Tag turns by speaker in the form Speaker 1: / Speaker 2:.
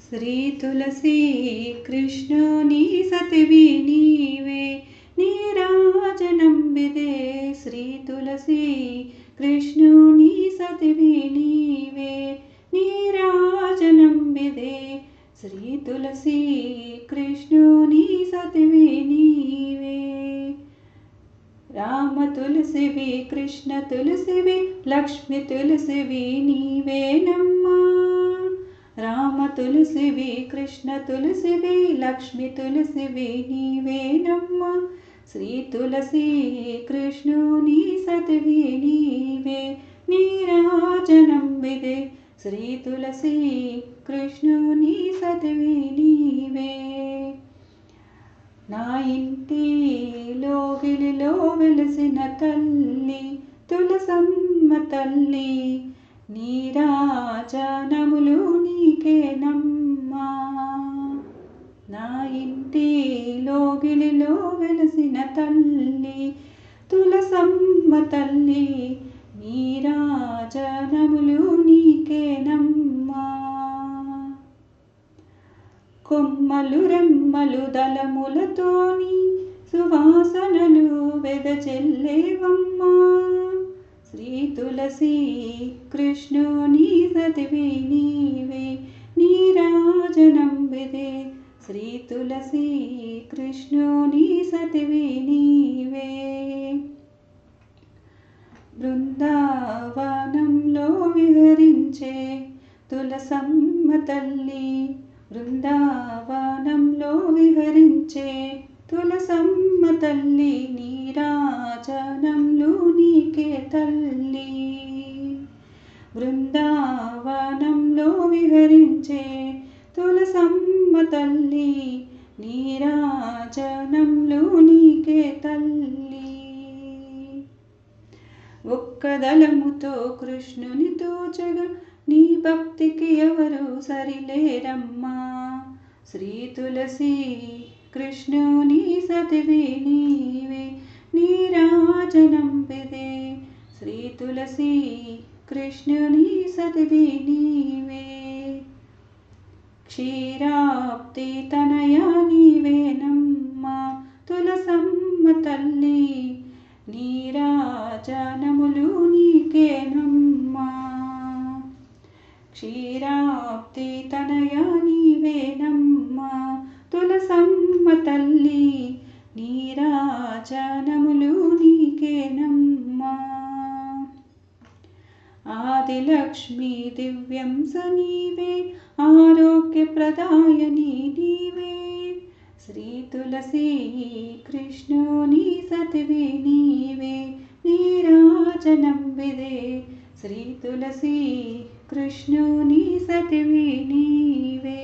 Speaker 1: శ్రీ తులసి కృష్ణుని సతివి నీవే నీరాజనంబిదే శ్రీ తులసి కృష్ణుని సతివి నీవే నీరాజనంబిదే శ్రీ తులసి కృష్ణుని సతివి నీవే రామ తులసివి కృష్ణ తులసివి లక్ష్మి తులసివి నీవేనమ్మా రామ తులసివి కృష్ణ తులసివి లక్ష్మి తులసివి నీవేనమ్మా శ్రీ తులసి కృష్ణుని సతివి నీవే నీరాజనంబిదే శ్రీ తులసి కృష్ణుని సతివి నీవే నా ఇంటి లోగిలిలో వెలసిన తల్లి తులసమ్మ తల్లి నీరాజనములు నీకేనమ్మా నా ఇంటి లోగిలిలో వెలసిన తల్లి తులసమ్మ తల్లి నీరాజనములు నీకేనమ్మా కొమ్మలు రెమ్మలు దళములతోని సువాసనలు వెదజల్లేవమ్మా శ్రీ తులసి కృష్ణుని సతివి నీవే నీరాజనంబిదే శ్రీ తులసి కృష్ణుని సతివి నీవే బృందావనంలో విహరించే తులసమ్మ తల్లి బృందావనంలో విహరించే తులసమ్మ తల్లి నీరాజనంలో నీకే తల్లి బృందావనంలో విహరించే తులసమ్మ తల్లి నీరాజనంలో నీకే తల్లి ఒక్క దళముతో కృష్ణుని తోచగా నీ భక్తికి ఎవరు సరిలేరమ్మా శ్రీ తులసి కృష్ణుని సతివి నీవే నీరాజనంబిదే శ్రీ తులసి కృష్ణుని సతివి నీవే క్షీరాబ్ది తనయా నీవేనమ్మా తులసమ్మ తల్లి నీరాజనములు నీకేనమ్మా క్షీరాబ్ది తనయా నీవేనమ్మా తులసమ్మ తల్లి నీరాజనములు నీకేనమ్మా ఆదిలక్ష్మి దివ్యంస నీవే ఆరోగ్యప్రదాయని నీవే శ్రీ తులసి కృష్ణుని సతివి నీవే నీరాజనంబిదే శ్రీ తులసి కృష్ణుని సతివి నీవే